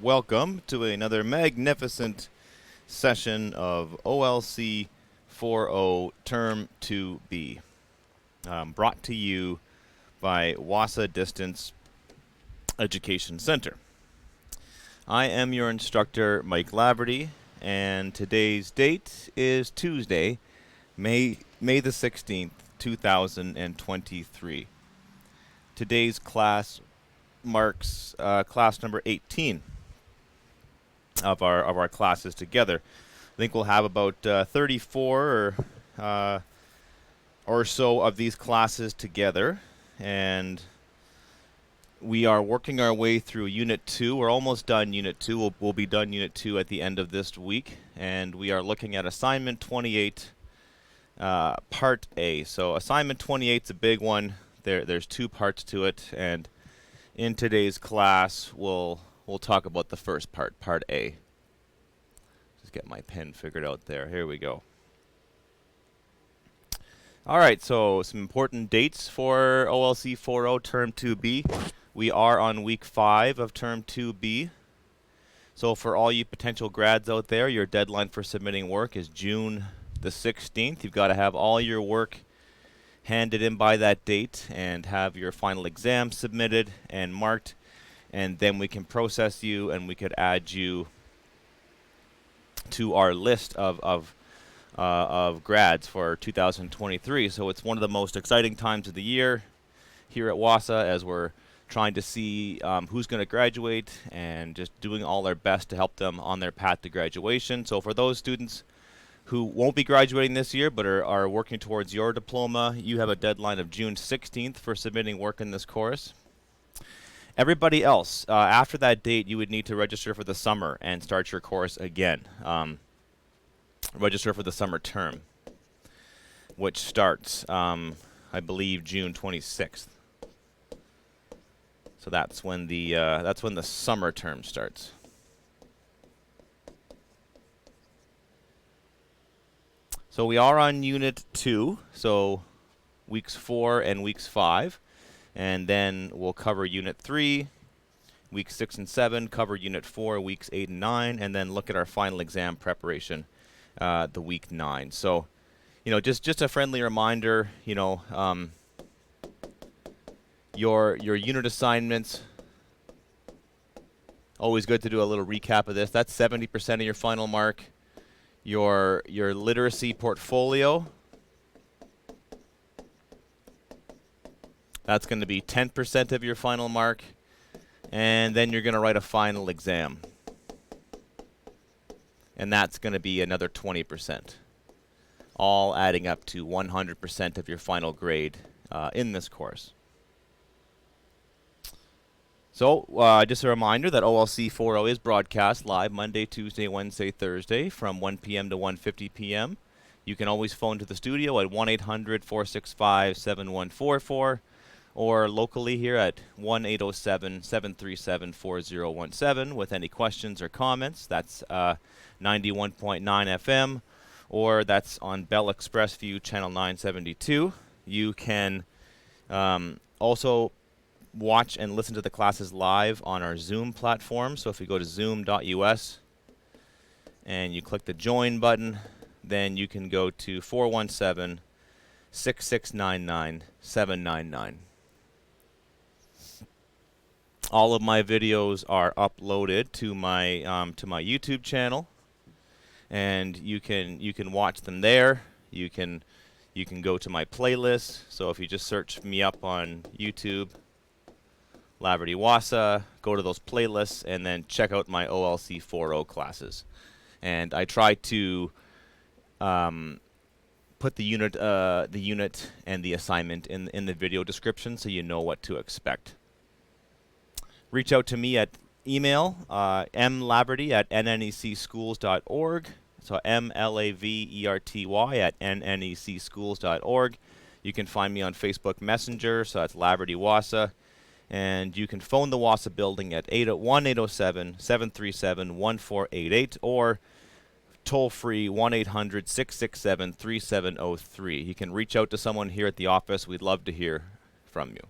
welcome to another magnificent session of OLC4O Term 2B, brought to you by Wassa Distance Education Center. I am your instructor, Mike Laverty, and today's date is Tuesday, May the 16th, 2023. Today's class marks class number 18 of our classes together. I think we'll have about 34 or so of these classes together, and we are working our way through Unit 2. We're almost done Unit 2. We'll be done Unit 2 at the end of this week, and we are looking at Assignment 28, Part A. So Assignment 28 is a big one. There's two parts to it, and in today's class, we'll talk about the first part, Part A. Just get my pen figured out there. Here we go. All right, so some important dates for OLC4O Term 2B. We are on Week 5 of Term 2B. So for all you potential grads out there, your deadline for submitting work is June the 16th. You've got to have all your work handed in by that date and have your final exam submitted and marked, and then we can process you and we could add you to our list of grads for 2023. So it's one of the most exciting times of the year here at Wassa, as we're trying to see who's going to graduate and just doing all our best to help them on their path to graduation. So for those students who won't be graduating this year but are working towards your diploma, you have a deadline of June 16th for submitting work in this course. Everybody else, after that date, you would need to register for the summer and start your course again. Register for the summer term, which starts, I believe, June 26th. So that's when the summer term starts. So we are on Unit 2, so Weeks 4 and Weeks 5, and then we'll cover Unit 3, Weeks 6 and 7, cover Unit 4, Weeks 8 and 9, and then look at our final exam preparation, the Week 9. So, just a friendly reminder, your unit assignments, always good to do a little recap of this. That's 70% of your final mark. Your literacy portfolio, that's going to be 10% of your final mark, and then you're going to write a final exam, and that's going to be another 20%, all adding up to 100% of your final grade in this course. So, just a reminder that OLC4O is broadcast live Monday, Tuesday, Wednesday, Thursday from 1 p.m. to 1:50 p.m. You can always phone to the studio at 1-800-465-7144 or locally here at 1-807-737-4017 with any questions or comments. That's 91.9 FM, or that's on Bell ExpressVu channel 972. You can also watch and listen to the classes live on our Zoom platform. So if you go to zoom.us and you click the join button, then you can go to 417-6699-799. All of my videos are uploaded to my YouTube channel, and you can watch them there. You can go to my playlist. So if you just search me up on YouTube, Laverty Wassa, go to those playlists, and then check out my OLC4O classes. And I try to put the unit and the assignment in the video description so you know what to expect. Reach out to me at email, mlaverty@nnecschools.org. So MLAVERTY@nnecschools.org. You can find me on Facebook Messenger, so that's Laverty Wassa. And you can phone the Wassa building at 1-807-737-1488 or toll-free 1-800-667-3703. You can reach out to someone here at the office. We'd love to hear from you.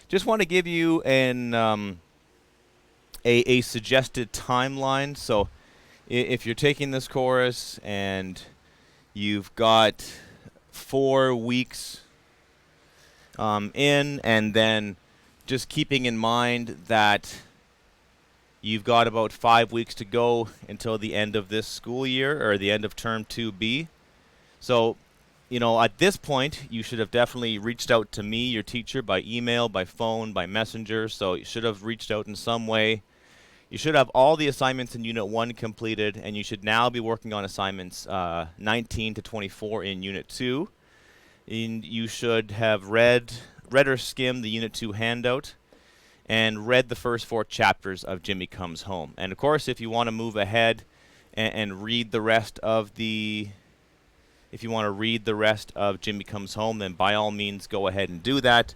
Just want to give you an a suggested timeline. So if you're taking this course and you've got 4 weeks in, and then just keeping in mind that you've got about 5 weeks to go until the end of this school year, or the end of term 2B. So, at this point, you should have definitely reached out to me, your teacher, by email, by phone, by messenger. So you should have reached out in some way. You should have all the assignments in Unit 1 completed, and you should now be working on assignments 19 to 24 in Unit 2. And you should have read or skimmed the Unit 2 handout and read the first 4 chapters of Jimmy Comes Home. And of course, if you want to move ahead and read the rest of Jimmy Comes Home, then by all means go ahead and do that.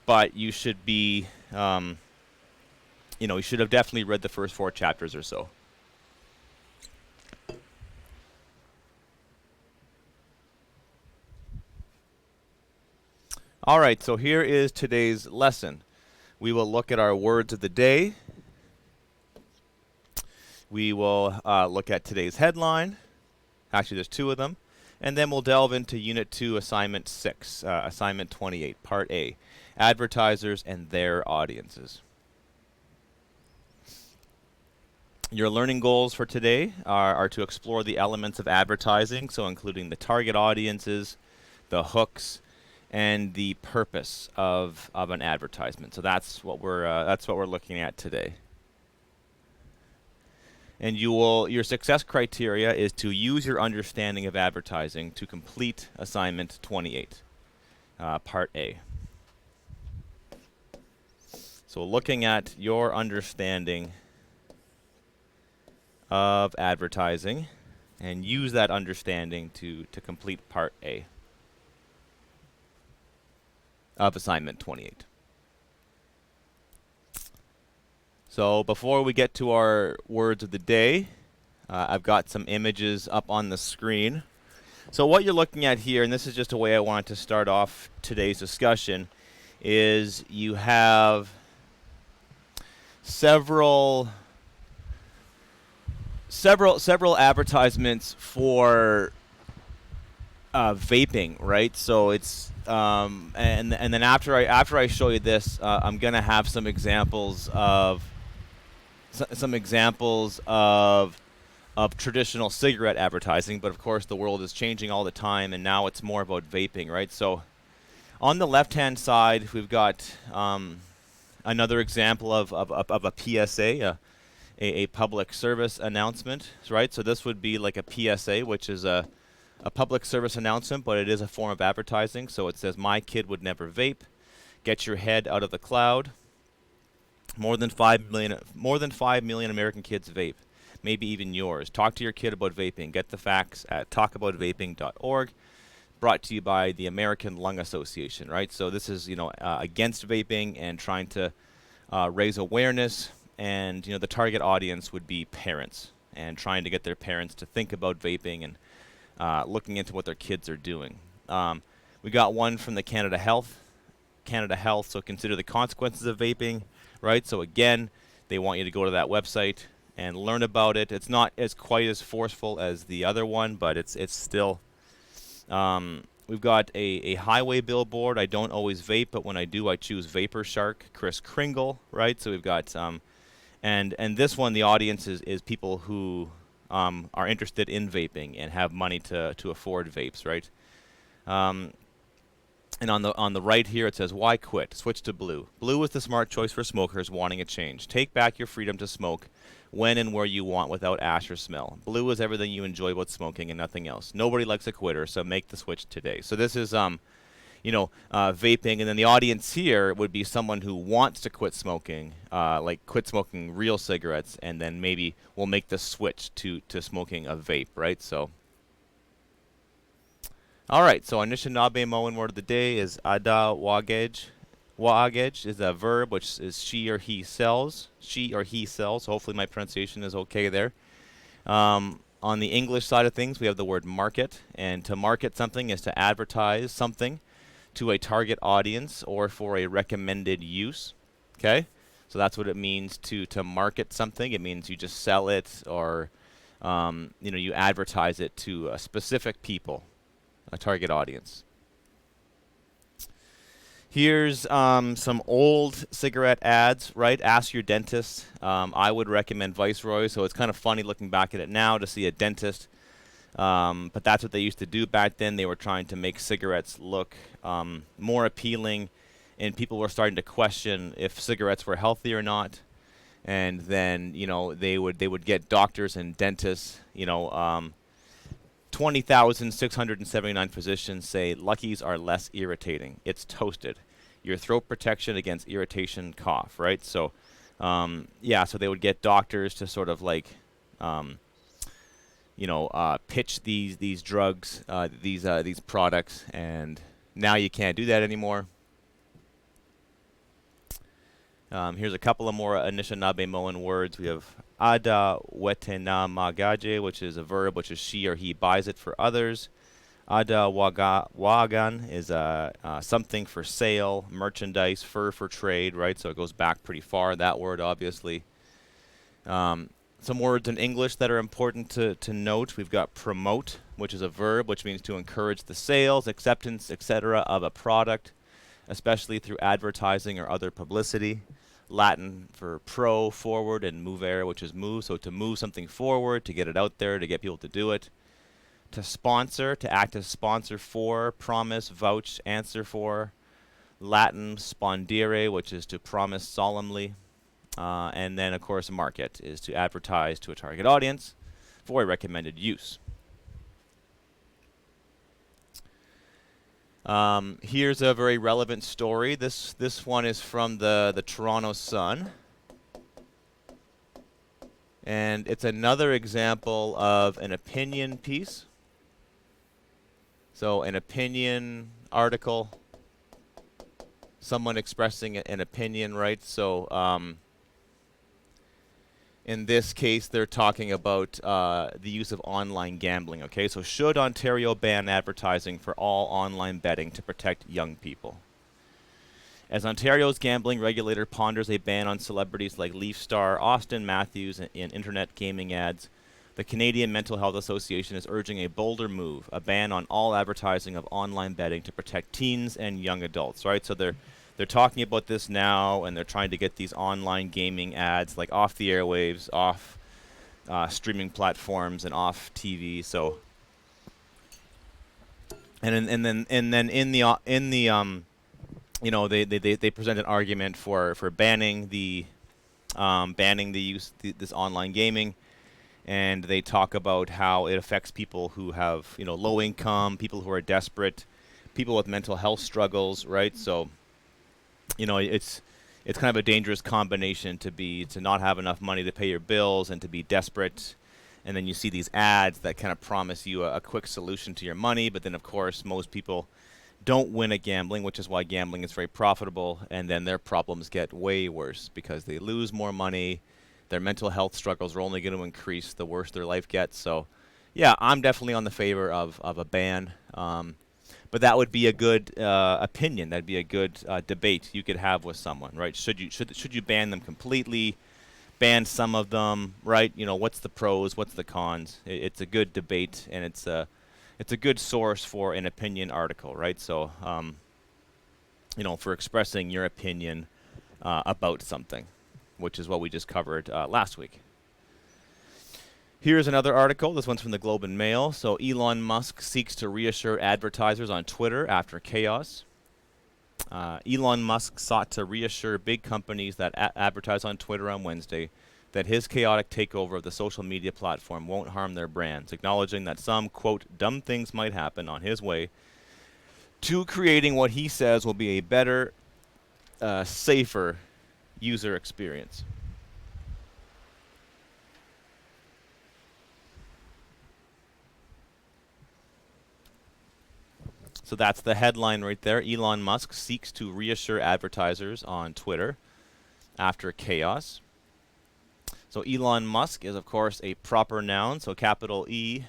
But you should be, you should have definitely read the first 4 chapters or so. All right, so here is today's lesson. We will look at our words of the day. We will look at today's headline. Actually, there's 2 of them. And then we'll delve into Unit 2, Assignment 6, Assignment 28, Part A, Advertisers and Their Audiences. Your learning goals for today are to explore the elements of advertising, so including the target audiences, the hooks, and the purpose of an advertisement. So that's what we're looking at today. And your success criteria is to use your understanding of advertising to complete assignment 28, part A. So looking at your understanding of advertising, and use that understanding to complete part A of assignment 28. So before we get to our words of the day, I've got some images up on the screen. So what you're looking at here, and this is just a way I wanted to start off today's discussion, is you have several advertisements for vaping, right? So it's and then after I show you this, I'm gonna have some examples of traditional cigarette advertising, but of course the world is changing all the time, and now it's more about vaping, right? So on the left-hand side, we've got another example of a PSA, a public service announcement, right? So this would be like a PSA, which is a public service announcement, but it is a form of advertising. So it says, "My kid would never vape. Get your head out of the cloud. More than 5 million American kids vape. Maybe even yours. Talk to your kid about vaping. Get the facts at talkaboutvaping.org." Brought to you by the American Lung Association, right? So this is, against vaping and trying to raise awareness. And, the target audience would be parents, and trying to get their parents to think about vaping and looking into what their kids are doing. We got one from the Canada Health. So consider the consequences of vaping, right? So again, they want you to go to that website and learn about it. It's not as quite as forceful as the other one, but it's still. We've got a highway billboard. I don't always vape, but when I do, I choose Vapor Shark, Kris Kringle, right? So we've got and this one, the audience is people who are interested in vaping and have money to afford vapes, right? And on the right here, it says, "Why quit? Switch to blue. Blue is the smart choice for smokers wanting a change. Take back your freedom to smoke when and where you want without ash or smell. Blue is everything you enjoy about smoking and nothing else. Nobody likes a quitter, so make the switch today." So this is vaping, and then the audience here would be someone who wants to quit smoking, like quit smoking real cigarettes, and then maybe will make the switch to smoking a vape, right? So, all right. So Anishinaabe word of the day is ada wagej. Wagej is a verb, which is she or he sells. She or he sells. Hopefully my pronunciation is okay there. On the English side of things, we have the word market, and to market something is to advertise something to a target audience or for a recommended use. Okay, So that's what it means to market something. It means you just sell it, or you advertise it to specific people, a target audience. Here's some old cigarette ads, right? Ask your dentist. I would recommend Viceroy, so it's kind of funny looking back at it now to see a dentist. But that's what they used to do back then. They were trying to make cigarettes look more appealing, and people were starting to question if cigarettes were healthy or not. And then, they would get doctors and dentists, 20,679 physicians say Luckies are less irritating. It's toasted. Your throat protection against irritation, cough, right? So, so they would get doctors to sort of like, pitch these drugs, these products, and now you can't do that anymore. Here's a couple of more Anishinaabe-Moan words. We have Ada Wetenamagaje, which is a verb, which is she or he buys it for others. Ada Wagan is something for sale, merchandise, fur for trade, right? So it goes back pretty far, that word, obviously. Some words in English that are important to note. We've got promote, which is a verb, which means to encourage the sales, acceptance, etc. of a product, especially through advertising or other publicity. Latin for pro, forward, and movere, which is move. So to move something forward, to get it out there, to get people to do it. To sponsor, to act as sponsor for, promise, vouch, answer for. Latin spondere, which is to promise solemnly. And then, of course, market is to advertise to a target audience for a recommended use. Here's a very relevant story. This one is from the Toronto Sun. And it's another example of an opinion piece. So an opinion article, someone expressing an opinion, right? So in this case, they're talking about the use of online gambling, okay? So should Ontario ban advertising for all online betting to protect young people? As Ontario's gambling regulator ponders a ban on celebrities like Leaf star Austin Matthews in internet gaming ads, the Canadian Mental Health Association is urging a bolder move, a ban on all advertising of online betting to protect teens and young adults, right? So they're talking about this now, and they're trying to get these online gaming ads like off the airwaves, off streaming platforms, and off TV. So, and then in the they present an argument for banning the use this online gaming, and they talk about how it affects people who have low income, people who are desperate, people with mental health struggles, right? So. It's kind of a dangerous combination to not have enough money to pay your bills and to be desperate, and then you see these ads that kind of promise you a quick solution to your money, but then of course most people don't win at gambling, which is why gambling is very profitable, and then their problems get way worse because they lose more money, their mental health struggles are only going to increase the worse their life gets. So yeah, I'm definitely on the favor of a ban. But that would be a good opinion. That'd be a good debate you could have with someone, right? Should you ban them completely? Ban some of them, right? What's the pros? What's the cons? It's a good debate, and it's a good source for an opinion article, right? So, for expressing your opinion about something, which is what we just covered last week. Here's another article. This one's from the Globe and Mail. So Elon Musk seeks to reassure advertisers on Twitter after chaos. Elon Musk sought to reassure big companies that advertise on Twitter on Wednesday that his chaotic takeover of the social media platform won't harm their brands, acknowledging that some, quote, dumb things might happen on his way to creating what he says will be a better, safer user experience. So that's the headline right there. Elon Musk seeks to reassure advertisers on Twitter after chaos. So Elon Musk is, of course, a proper noun, so capital E,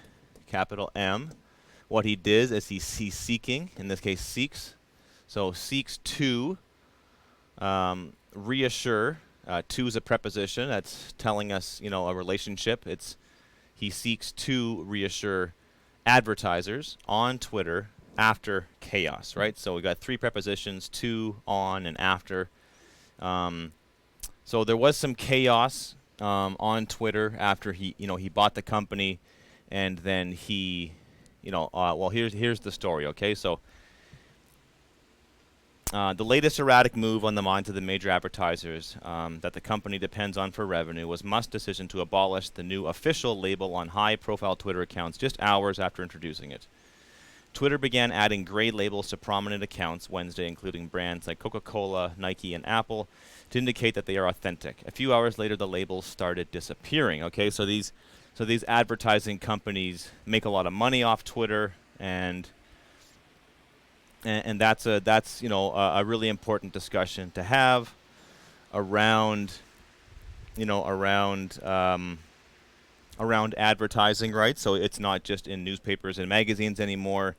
capital M. What he did is he's seeking, in this case seeks, so seeks to reassure To is a preposition that's telling us, a relationship. He seeks to reassure advertisers on Twitter after chaos, right? So we got three prepositions: to, on, and after. So there was some chaos on Twitter after he bought the company, and then he, well, here's the story, okay? So the latest erratic move on the minds of the major advertisers that the company depends on for revenue was Musk's decision to abolish the new official label on high-profile Twitter accounts just hours after introducing it. Twitter began adding gray labels to prominent accounts Wednesday, including brands like Coca-Cola, Nike, and Apple, to indicate that they are authentic. A few hours later, the labels started disappearing. Okay, so these advertising companies make a lot of money off Twitter, and that's a really important discussion to have around advertising, right? So it's not just in newspapers and magazines anymore.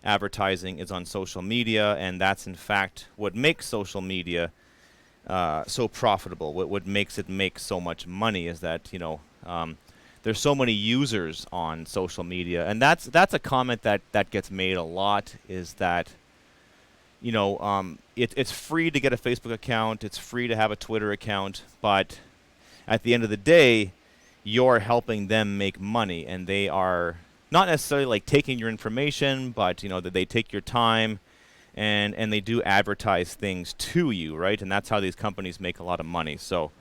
Advertising is on social media, and that's in fact what makes social media so profitable. What makes it make so much money is that there's so many users on social media, and that's a comment that gets made a lot. Is that it's free to get a Facebook account, it's free to have a Twitter account, but at the end of the day, you're helping them make money, and they are not necessarily like taking your information, but that they take your time, and they do advertise things to you, right? And that's how these companies make a lot of money. So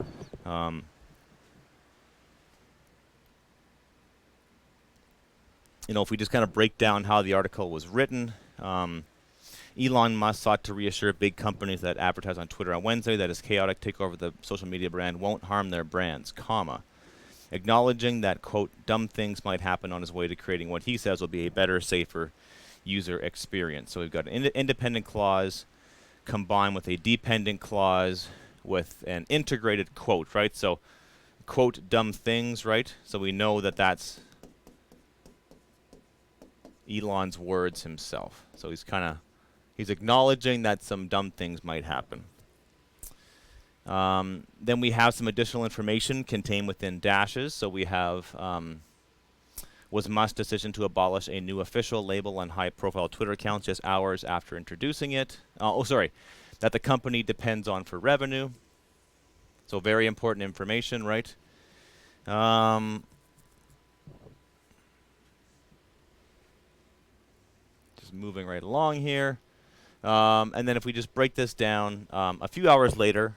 if we just kind of break down how the article was written, Elon Musk sought to reassure big companies that advertise on Twitter on Wednesday that his chaotic takeover of the social media brand won't harm their brands, acknowledging that, quote, dumb things might happen on his way to creating what he says will be a better, safer user experience. So we've got an independent clause combined with a dependent clause with an integrated quote, right? So, quote, dumb things, right? So we know that that's Elon's words himself. So he's acknowledging that some dumb things might happen. Then we have some additional information contained within dashes. So we have was Musk's decision to abolish a new official label on high-profile Twitter accounts just hours after introducing it. That the company depends on for revenue. So very important information, right? Just moving right along here. And then if we just break this down, a few hours later,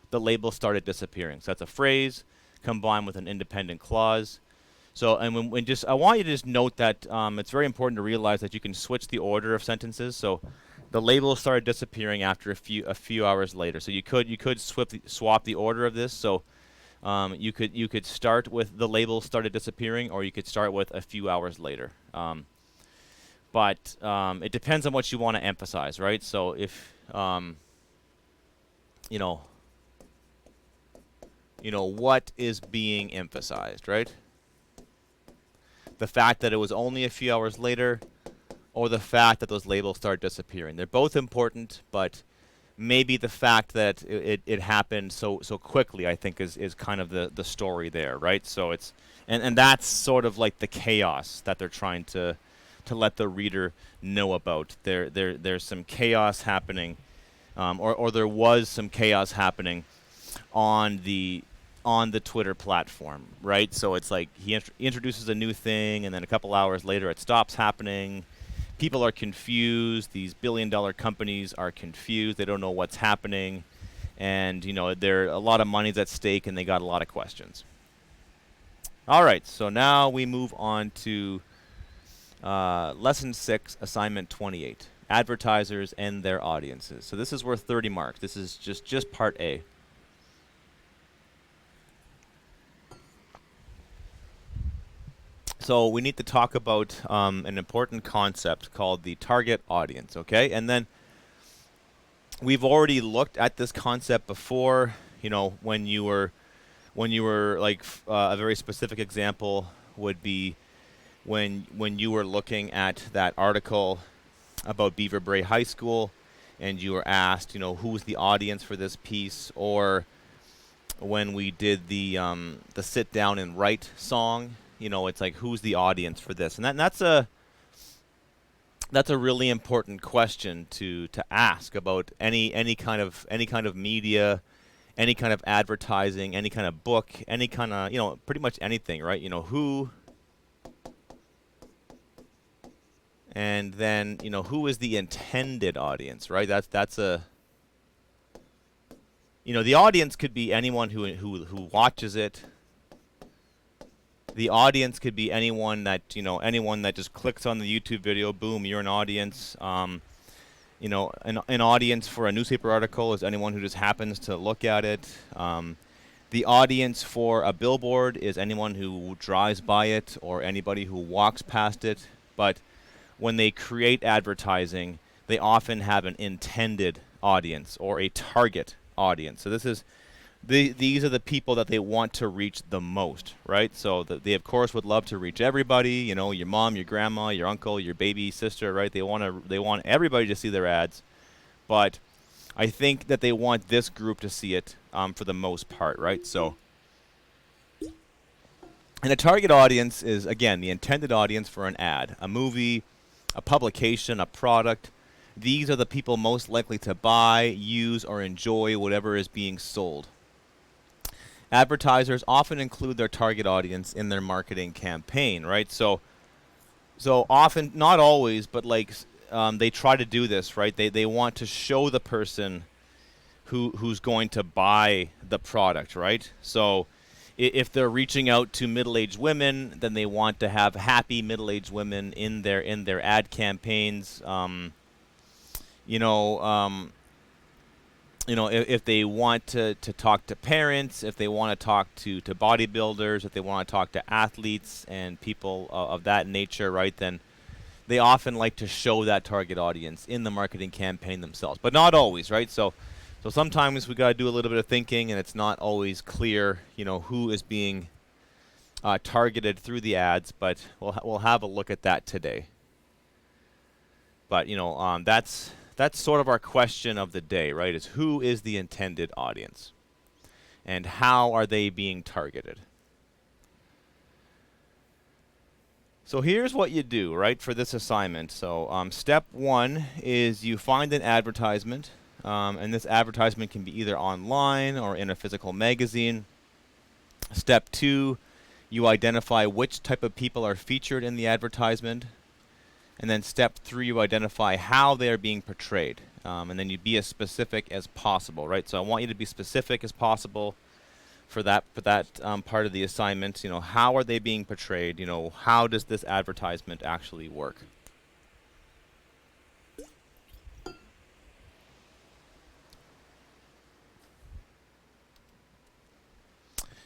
the label started disappearing. So that's a phrase combined with an independent clause. So, and I want you to just note that it's very important to realize that you can switch the order of sentences. So the label started disappearing after a few hours later. So you could swap the order of this. So you could start with the label started disappearing, or you could start with a few hours later. But it depends on what you want to emphasize, right? So if what is being emphasized, right? The fact that it was only a few hours later, or the fact that those labels start disappearing. They're both important, but maybe the fact that it happened so quickly, I think, is kind of the story there, right? So it's and that's sort of like the chaos that they're trying to let the reader know about. There's some chaos happening, or there was some chaos happening on the Twitter platform, right? So it's like he introduces a new thing, and then a couple hours later it stops happening. People are confused. These billion-dollar companies are confused. They don't know what's happening, and there a lot of money's at stake, and they got a lot of questions. All right, so now we move on to Lesson 6, Assignment 28, Advertisers and Their Audiences. So this is worth 30 marks. This is just Part A. So we need to talk about an important concept called the target audience, okay? And then we've already looked at this concept before, when you were like a very specific example would be when you were looking at that article about Beaver Brae High School, and you were asked, who's the audience for this piece, or when we did the sit down and write song. You know, it's like, who's the audience for this? And that's a really important question to ask about any kind of media, any kind of advertising, any kind of book, any kind of, you know, pretty much anything, right? You know, who, and then, you know, who is the intended audience, right? That's a, you know, the audience could be anyone who watches it. The audience could be anyone that, you know, anyone that just clicks on the YouTube video, boom, you're an audience. You know, an audience for a newspaper article is anyone who just happens to look at it. The audience for a billboard is anyone who drives by it or anybody who walks past it. But when they create advertising, they often have an intended audience or a target audience. So this is these are the people that they want to reach the most, right? So they of course would love to reach everybody, you know, your mom, your grandma, your uncle, your baby sister, right? They want everybody to see their ads, but I think that they want this group to see it for the most part, right? So, and a target audience is, again, the intended audience for an ad, a movie, a publication, a product. These are the people most likely to buy, use, or enjoy whatever is being sold. Advertisers often include their target audience in their marketing campaign, right? So often, not always, but like they try to do this, right? They want to show the person who's going to buy the product, right? So if they're reaching out to middle-aged women, then they want to have happy middle-aged women in their ad campaigns. If they want to talk to parents, if they want to talk to bodybuilders, if they want to talk to athletes and people of that nature, right, then they often like to show that target audience in the marketing campaign themselves. But not always, right? So sometimes we got to do a little bit of thinking, and it's not always clear, you know, who is being targeted through the ads. But we'll have a look at that today. But you know, that's sort of our question of the day, right? Is who is the intended audience? And how are they being targeted? So here's what you do, right, for this assignment. So step one is you find an advertisement. And this advertisement can be either online or in a physical magazine. Step two, you identify which type of people are featured in the advertisement. And then step three, you identify how they are being portrayed. And then you be as specific as possible, right? So I want you to be specific as possible for that part of the assignment. You know, how are they being portrayed? You know, how does this advertisement actually work?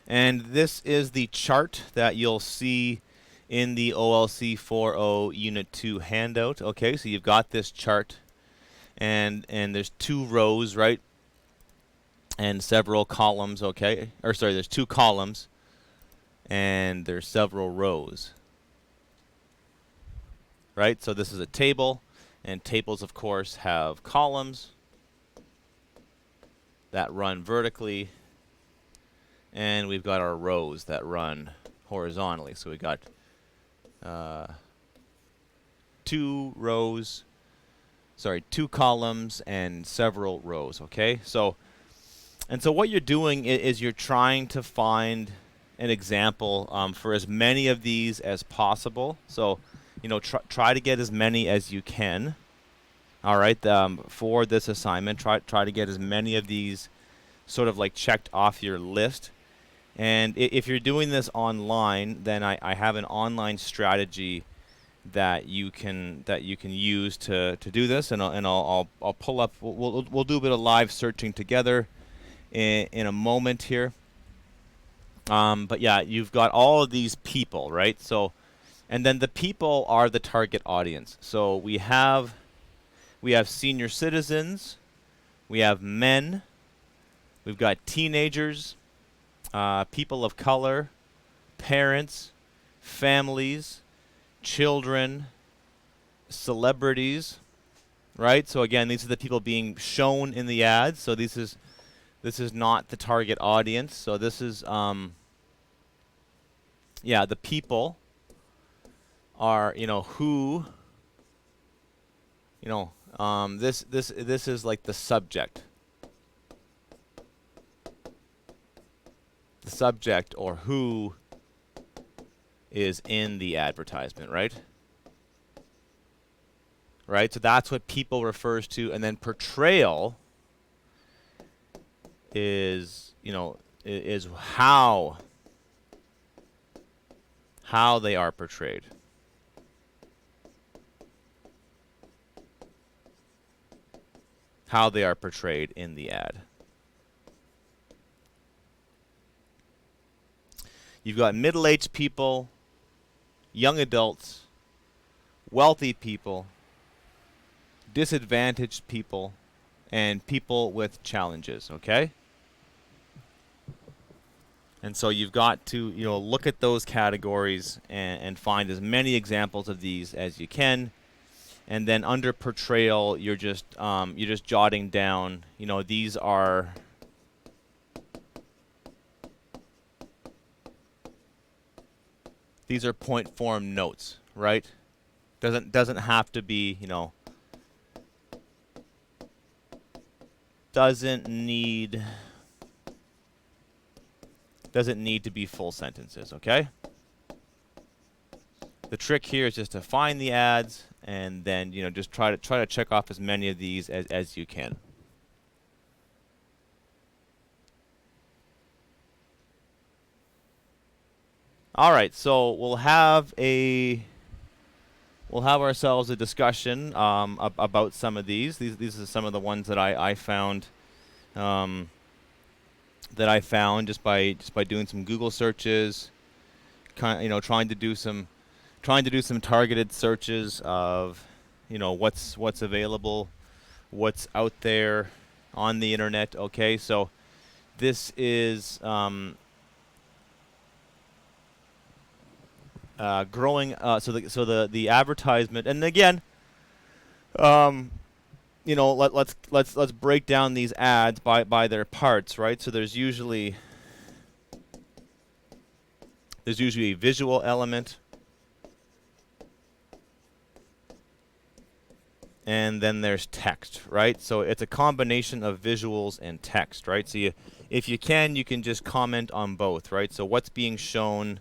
And this is the chart that you'll see in the OLC4O Unit 2 handout. Okay, so you've got this chart, and there's two rows, right? And several columns, okay? Or sorry, there's two columns, and there's several rows. Right? So this is a table, and tables, of course, have columns that run vertically, and we've got our rows that run horizontally. So we got two columns and several rows, okay? So what you're doing is you're trying to find an example for as many of these as possible. So, you know, try to get as many as you can. All right, for this assignment, try to get as many of these sort of like checked off your list. And if you're doing this online, then I have an online strategy that you can use to do this, and I'll pull up. We'll do a bit of live searching together in a moment here. But yeah, you've got all of these people, right? So, and then the people are the target audience. So we have senior citizens, we have men, we've got teenagers, people of color, parents, families, children, celebrities, right? So again, these are the people being shown in the ads. So this is This is not the target audience. So this is, yeah, the people are, who, this is like the subject. The subject or who is in the advertisement, right? Right? So that's what people refers to, and then portrayal is, is how they are portrayed. How they are portrayed in the ad. You've got middle-aged people, young adults, wealthy people, disadvantaged people, and people with challenges, okay? And so you've got to, look at those categories and find as many examples of these as you can. And then under portrayal, you're just jotting down, these are point form notes, right? Doesn't have to be, doesn't need to be full sentences, okay? The trick here is just to find the ads and then, just try to check off as many of these as you can. All right, so we'll have ourselves a discussion about some of these. These are some of the ones that I found just by doing some Google searches, trying to do some targeted searches of what's available, what's out there on the internet. Okay, so this is growing. So the advertisement, and again, let's break down these ads by their parts, right? So there's usually a visual element, and then there's text, right? So it's a combination of visuals and text, right? So if you can just comment on both, right? So what's being shown,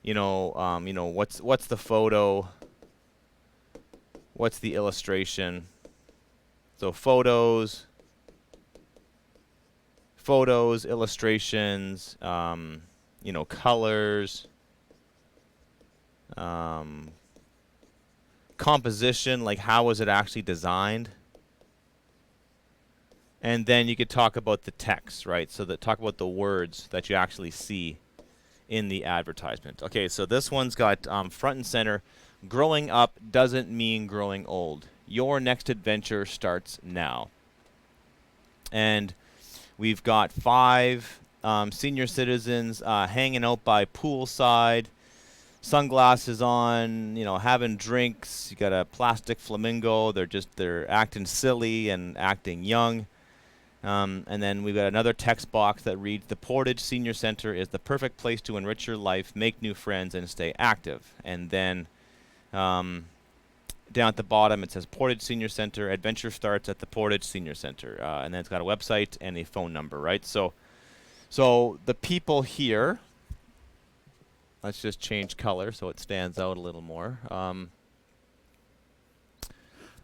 what's the photo, what's the illustration. So photos, illustrations, colors, composition, like how was it actually designed. And then you could talk about the text, right? So talk about the words that you actually see in the advertisement. Okay, so this one's got front and center, growing up doesn't mean growing old. Your next adventure starts now. And we've got 5 senior citizens hanging out by poolside, sunglasses on, having drinks. You got a plastic flamingo. They're acting silly and acting young. And then we've got another text box that reads, "The Portage Senior Center is the perfect place to enrich your life, make new friends, and stay active." And then down at the bottom, it says Portage Senior Center. Adventure starts at the Portage Senior Center. And then it's got a website and a phone number, right? So the people here, let's just change color so it stands out a little more.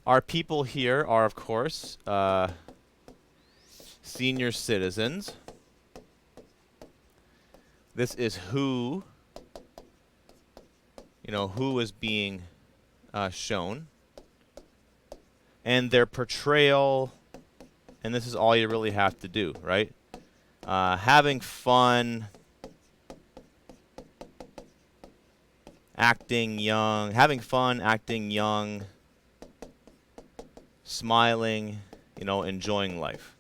Our people here are, of course, senior citizens. This is who is being shown, and their portrayal, and this is all you really have to do, right? Having fun, acting young, smiling, enjoying life.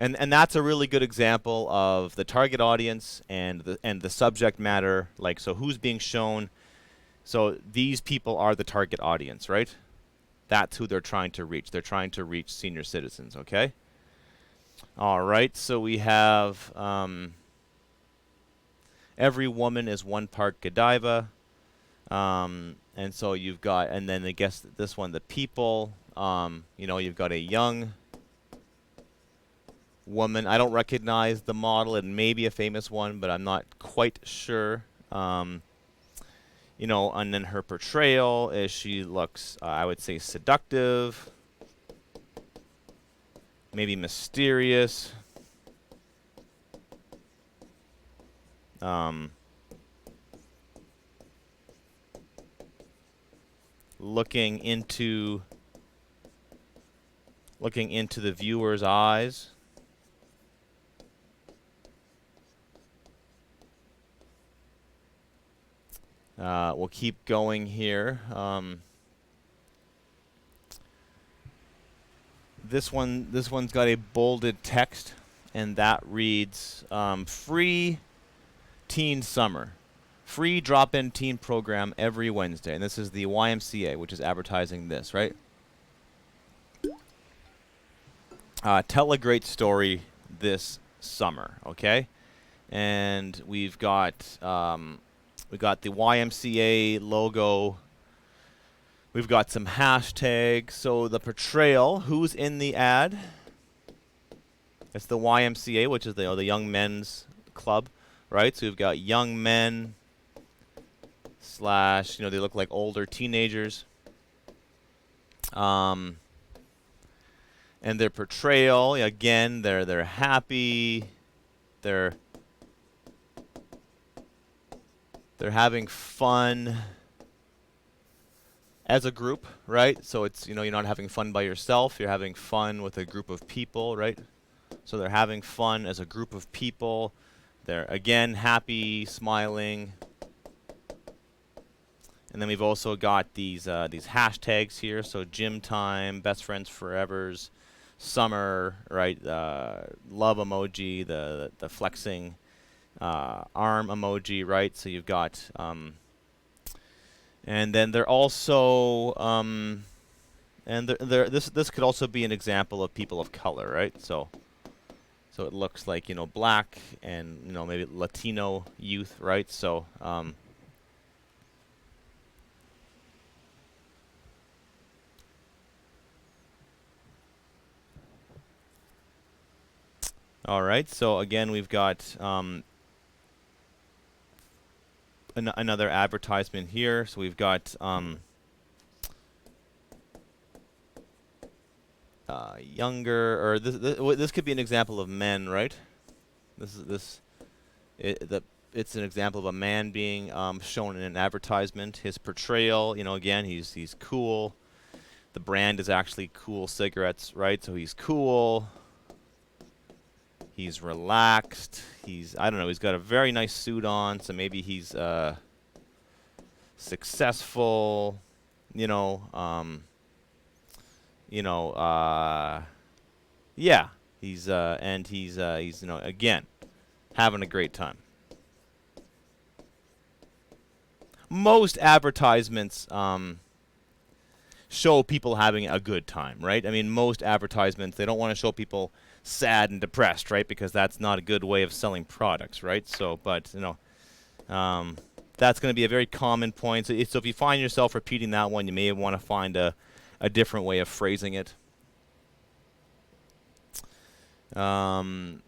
And that's a really good example of the target audience and the subject matter. Like, so who's being shown, So these people are the target audience, right? That's who they're trying to reach. They're trying to reach senior citizens, okay? All right, so we have every woman is one part Godiva. And so you've got, and then I guess this one, the people, you know, you've got a young woman. I don't recognize the model. It may be a famous one, but I'm not quite sure. You know, and then her portrayal is she looks, I would say, seductive, maybe mysterious. Looking into the viewer's eyes. We'll keep going here. This one's got a bolded text, and that reads free teen summer. Free drop-in teen program every Wednesday. And this is the YMCA, which is advertising this, right? Tell a great story this summer, okay? And we've got the YMCA logo. We've got some hashtags. So the portrayal, who's in the ad? It's the YMCA, which is the Young Men's Club, right? So we've got young men / you know, they look like older teenagers. And their portrayal, again, they're happy. They're having fun as a group, right? So it's, you know, you're not having fun by yourself. You're having fun with a group of people, right? So they're having fun as a group of people. They're, again, happy, smiling. And then we've also got these hashtags here. So gym time, best friends forevers, summer, right? Love emoji, the flexing arm emoji, right? So you've got, and then they're also, and this could also be an example of people of color, right? So it looks like, you know, black and, you know, maybe Latino youth, right? So all right, so again, we've got another advertisement here. So we've got younger, or this could be an example of men, right? It's an example of a man being shown in an advertisement. His portrayal, you know, again, he's cool. The brand is actually Cool Cigarettes, right? So he's cool. He's relaxed. I don't know, he's got a very nice suit on, so maybe he's successful, you know, yeah, he's you know, again, having a great time. Most advertisements show people having a good time, right? I mean, most advertisements, they don't want to show people sad and depressed, right? Because that's not a good way of selling products, right? So, but, you know, that's going to be a very common point. So if you find yourself repeating that one, you may want to find a different way of phrasing it. We've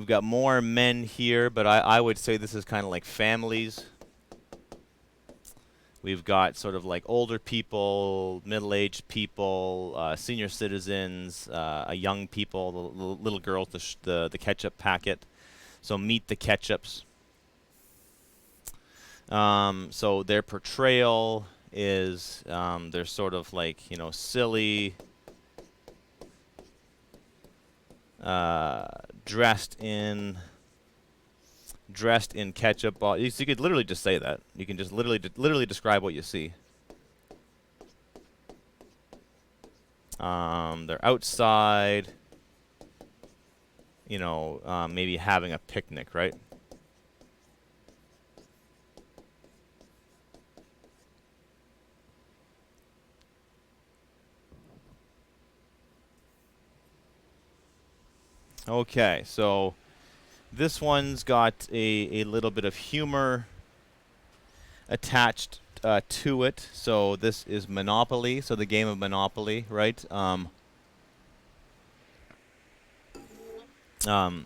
got more men here, but I would say this is kind of like families. We've got sort of like older people, middle-aged people, senior citizens, young people, the little girls, the ketchup packet. So meet the ketchups. So their portrayal is they're sort of like, you know, silly, dressed in ketchup. You could literally just say that. You can just literally describe what you see. They're outside, you know, maybe having a picnic, right? Okay, so this one's got a little bit of humor attached to it. So this is Monopoly. So the game of Monopoly, right? Um, so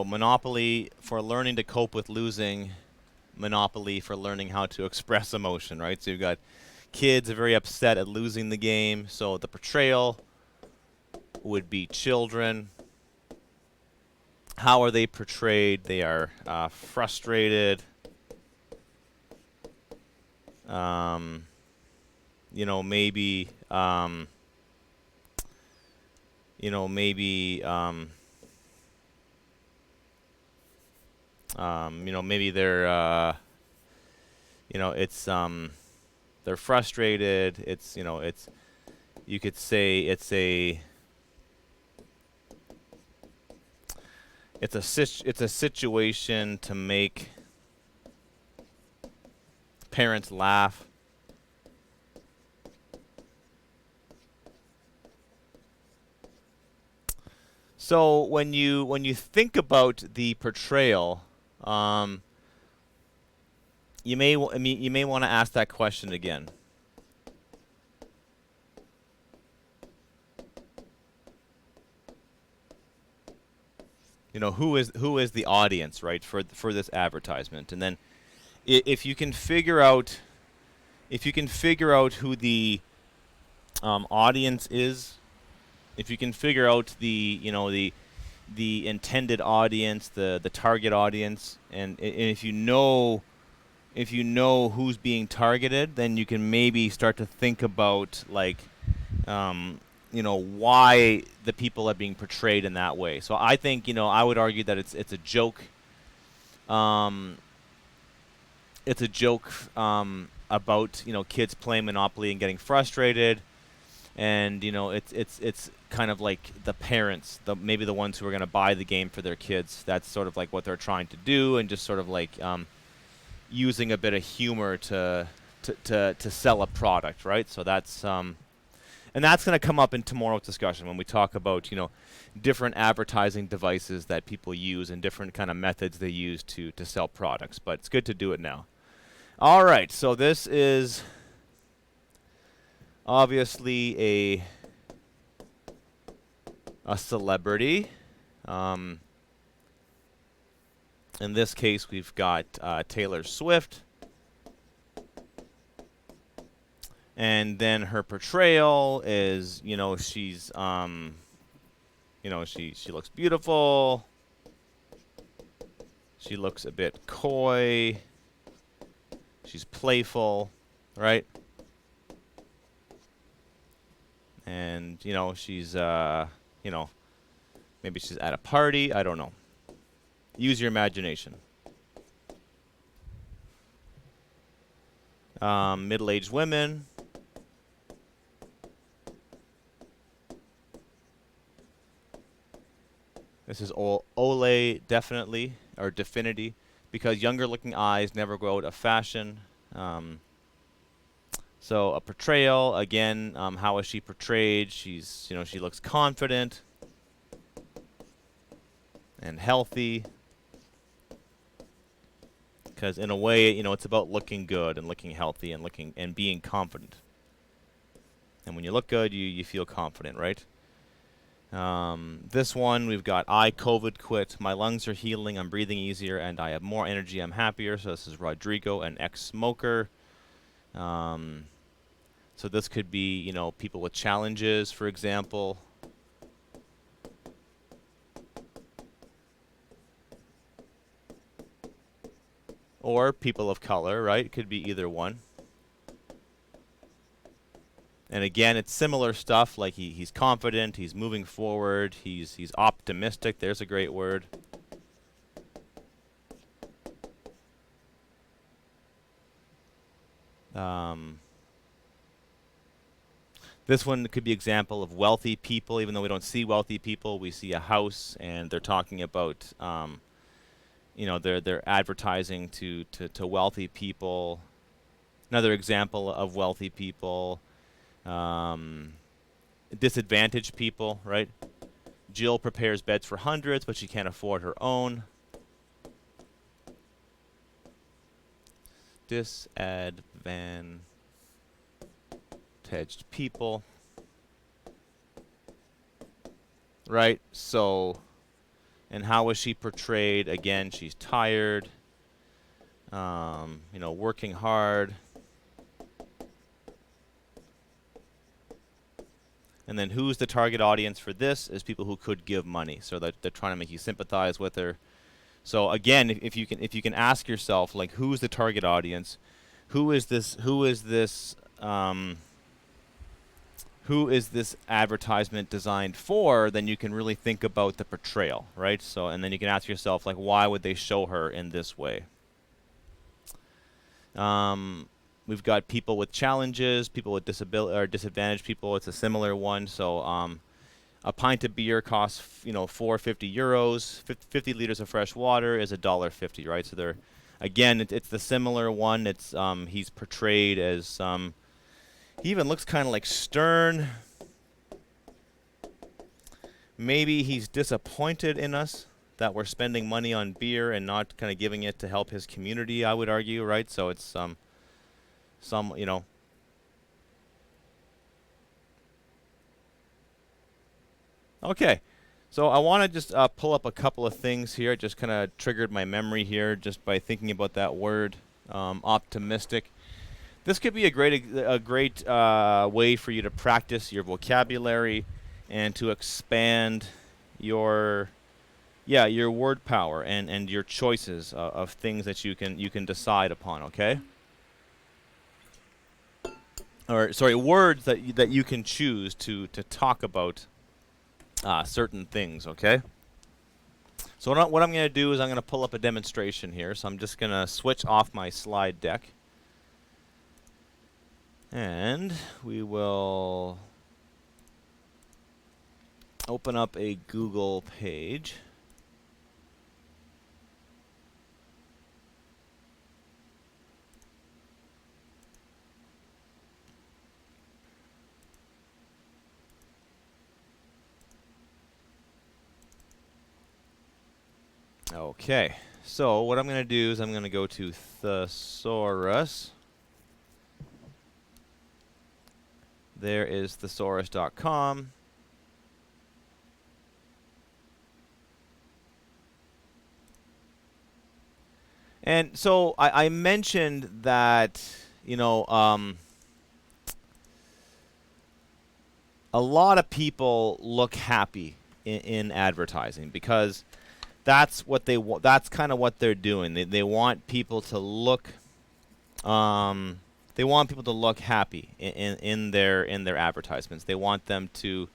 Monopoly for learning to cope with losing. Monopoly for learning how to express emotion, right? So you've got kids are very upset at losing the game. So the portrayal would be children. How are they portrayed? They are frustrated. Um, you know, maybe, you know, maybe, you know, maybe they're, you know, it's, they're frustrated. It's, you know, it's, you could say it's it's a situation to make parents laugh. So when you think about the portrayal, um, I mean, you may want to ask that question again. You know, who is the audience, right, for this advertisement? And then if you can figure out who the audience is, if you can figure out the you know the intended audience, the target audience, and if you know who's being targeted, then you can maybe start to think about like you know why the people are being portrayed in that way. So I think I would argue that it's a joke. Um, it's a joke about kids playing Monopoly and getting frustrated, and it's kind of like the parents, maybe the ones who are going to buy the game for their kids. That's sort of like what they're trying to do, and just sort of like using a bit of humor to sell a product, right? So that's and that's going to come up in tomorrow's discussion when we talk about different advertising devices that people use and different kind of methods they use to sell products. But it's good to do it now. All right, so this is obviously a celebrity. In this case, we've got Taylor Swift. And then her portrayal is, she's, she looks beautiful. She looks a bit coy. She's playful, right? And, she's, maybe she's at a party. I don't know. Use your imagination. Middle-aged women. This is Olay, definitely, or Definity, because younger-looking eyes never go out of fashion. So a portrayal, again, how is she portrayed? She's, she looks confident and healthy. Because in a way, it's about looking good and looking healthy and being confident. And when you look good, you feel confident, right? This one, we've got I COVID quit. My lungs are healing. I'm breathing easier, and I have more energy. I'm happier. So this is Rodrigo, an ex-smoker. So this could be, people with challenges, for example. Or people of color, right? It could be either one. And again, it's similar stuff, like he's confident, he's moving forward, he's optimistic. There's a great word. This one could be example of wealthy people. Even though we don't see wealthy people, we see a house, and they're talking about, they're advertising to wealthy people. Another example of wealthy people. Disadvantaged people, right? Jill prepares beds for hundreds, but she can't afford her own. Disadvantaged people. Right? So, and how is she portrayed? Again, she's tired, you know, working hard. And then who's the target audience for this is people who could give money. So that they're trying to make you sympathize with her. So again, if you can ask yourself, like, who's the target audience? Who is this advertisement designed for? Then you can really think about the portrayal, right? So, and then you can ask yourself, like, why would they show her in this way? We've got people with challenges, people with disability or disadvantaged people. It's a similar one. So a pint of beer costs, you know, €4.50. 50 liters of fresh water is $1.50, right? So they're, again, it's the similar one. It's he's portrayed as he even looks kind of like stern. Maybe he's disappointed in us that we're spending money on beer and not kind of giving it to help his community, I would argue, right? So it's some, you know. Okay, so I want to just pull up a couple of things here. It just kind of triggered my memory here just by thinking about that word, optimistic. This could be a great way for you to practice your vocabulary and to expand your word power and your choices of things that you can decide upon. Okay. Or sorry, words that you can choose to talk about certain things. Okay. So what I'm going to do is I'm going to pull up a demonstration here. So I'm just going to switch off my slide deck. And we will open up a Google page. Okay, so what I'm going to do is I'm going to go to thesaurus. There is thesaurus.com. And so I mentioned that, you know, a lot of people look happy in advertising because that's what they that's kind of what they're doing. They want people to look they want people to look happy in their advertisements. They want them to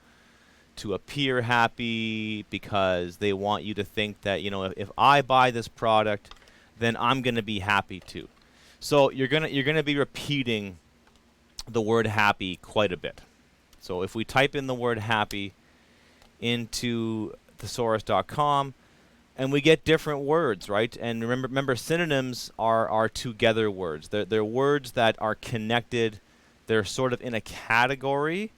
appear happy because they want you to think that, you know, if I buy this product, then I'm going to be happy too. So you're going to be repeating the word happy quite a bit. So if we type in the word happy into thesaurus.com, and we get different words, right? And remember synonyms are together words. They're words that are connected. They're sort of in a category,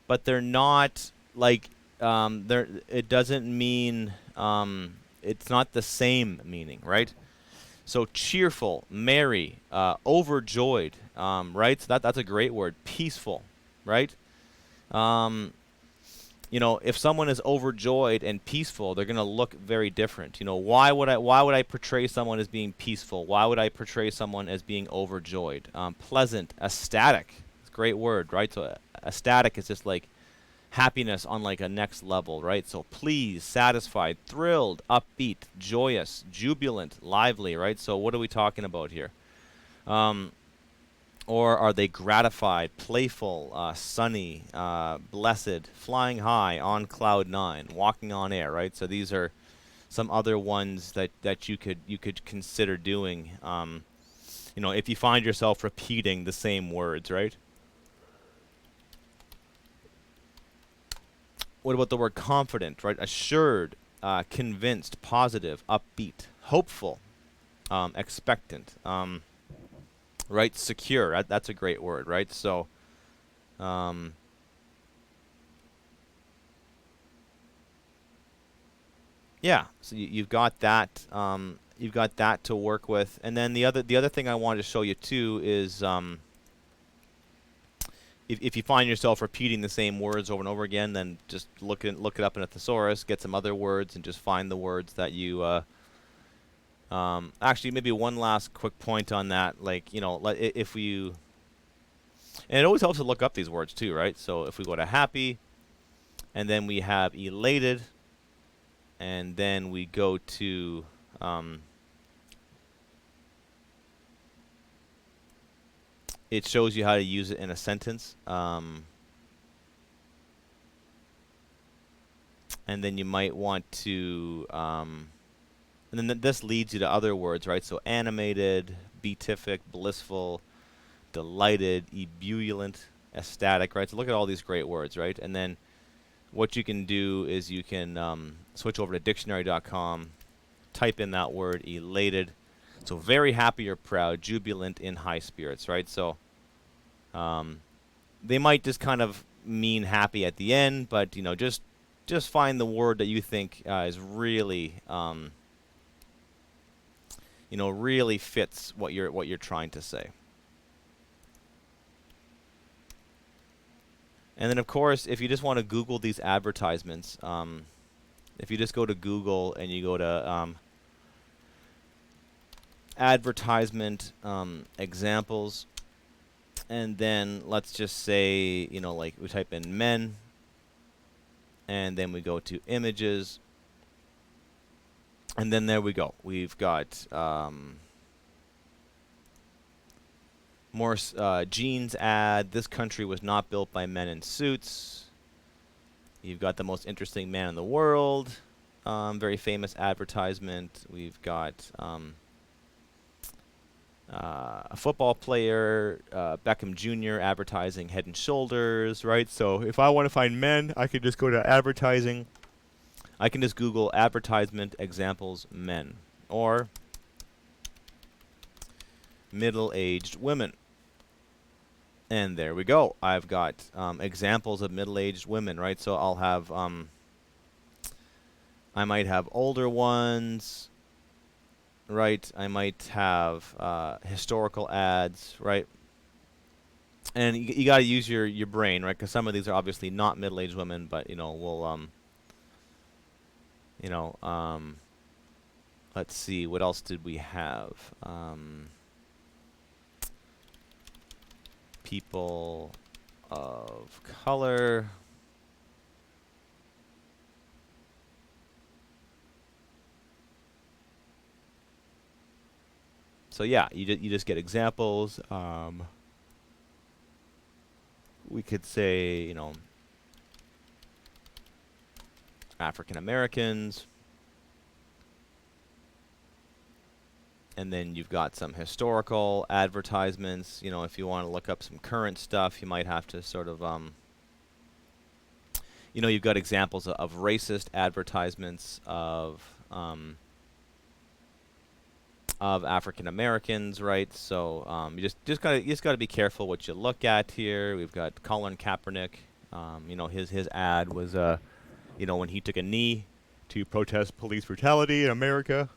but they're not like it doesn't mean it's not the same meaning, right? So cheerful, merry, overjoyed, right? So that's a great word. Peaceful, right? You know, if someone is overjoyed and peaceful, they're going to look very different. You know, why would I portray someone as being peaceful? Why would I portray someone as being overjoyed? Pleasant, ecstatic. It's a great word, right? So ecstatic is just like happiness on like a next level, right? So pleased, satisfied, thrilled, upbeat, joyous, jubilant, lively, right? So what are we talking about here? Or are they gratified, playful, sunny, blessed, flying high, on cloud nine, walking on air, right? So these are some other ones that you could consider doing. You know, if you find yourself repeating the same words, right? What about the word confident, right? Assured, convinced, positive, upbeat, hopeful, expectant. Right, secure. That's a great word, right? So, yeah, so you've got that. You've got that to work with, and then the other thing I wanted to show you too is if you find yourself repeating the same words over and over again, then just look it up in a thesaurus, get some other words, and just find the words that you. Actually, maybe one last quick point on that, like if you, and it always helps to look up these words too, right? So if we go to happy, and then we have elated, and then we go to it shows you how to use it in a sentence. And then you might want to, and then this leads you to other words, right? So animated, beatific, blissful, delighted, ebullient, ecstatic, right? So look at all these great words, right? And then what you can do is you can switch over to dictionary.com, type in that word, elated. So very happy or proud, jubilant, in high spirits, right? So they might just kind of mean happy at the end, but just find the word that you think is really really fits what you're trying to say. And then of course, if you just want to Google these advertisements, if you just go to Google and you go to advertisement examples, and then let's just say like we type in men, and then we go to images, and then there we go. We've got more jeans ad. This country was not built by men in suits. You've got the most interesting man in the world. Very famous advertisement. We've got a football player, Beckham Jr. advertising Head and Shoulders, right? So if I want to find men, I could just go to advertising. I can just Google advertisement examples men or middle-aged women. And there we go. I've got examples of middle-aged women, right? So I'll have, I might have older ones, right? I might have historical ads, right? And you got to use your brain, right? Because some of these are obviously not middle-aged women, but we'll let's see, what else did we have? People of color. So yeah, you just get examples. We could say, African Americans. And then you've got some historical advertisements. If you want to look up some current stuff, you might have to sort of, you've got examples of racist advertisements of African Americans, right? So you just gotta be careful what you look at here. We've got Colin Kaepernick. His ad was when he took a knee to protest police brutality in America.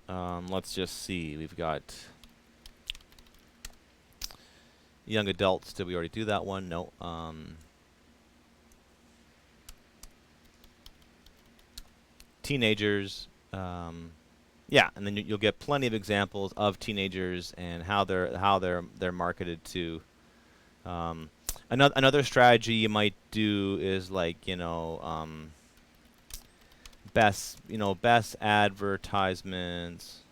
Let's just see. We've got young adults. Did we already do that one? No. Teenagers. Yeah, and then you'll get plenty of examples of teenagers and how they're marketed to. Another strategy you might do is like best advertisements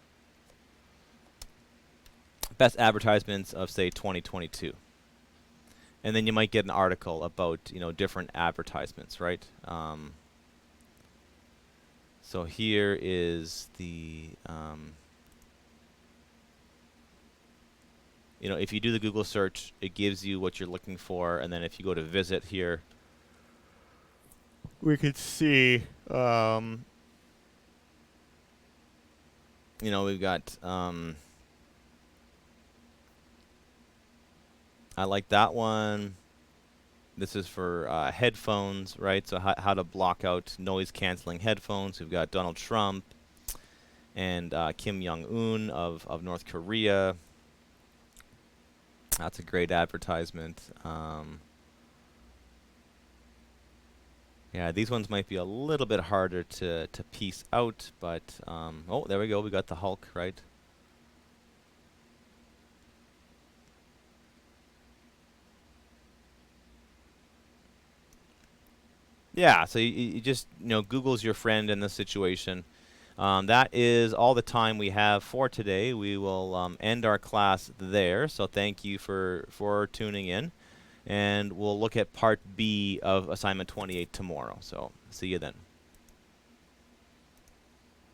of say 2022, and then you might get an article about different advertisements, right? So here is the if you do the Google search, it gives you what you're looking for, and then if you go to visit here, we could see, we've got, I like that one. This is for headphones, right? So how to block out noise-canceling headphones. We've got Donald Trump and Kim Jong-un of North Korea. That's a great advertisement. Yeah, these ones might be a little bit harder to piece out, but oh, there we go. We got the Hulk, right? Yeah, so you just, Google's your friend in this situation. That is all the time we have for today. We will end our class there. So thank you for tuning in. And we'll look at part B of assignment 28 tomorrow. So see you then.